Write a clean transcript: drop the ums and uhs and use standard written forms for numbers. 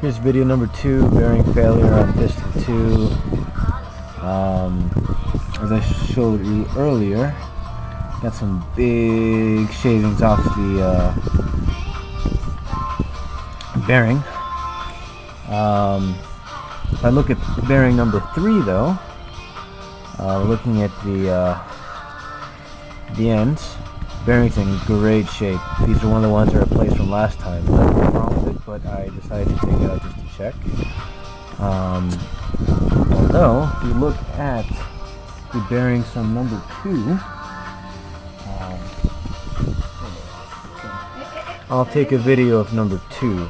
Here's video number 2, bearing failure on piston 2. As I showed you earlier, got some big shavings off the bearing. If I look at bearing number 3 though, looking at the ends, bearing's in great shape. These are one of the ones I replaced from last time. Nothing wrong with it, but I decided to take it out just to check. Although, if you look at the bearings from number 2, I'll take a video of number 2.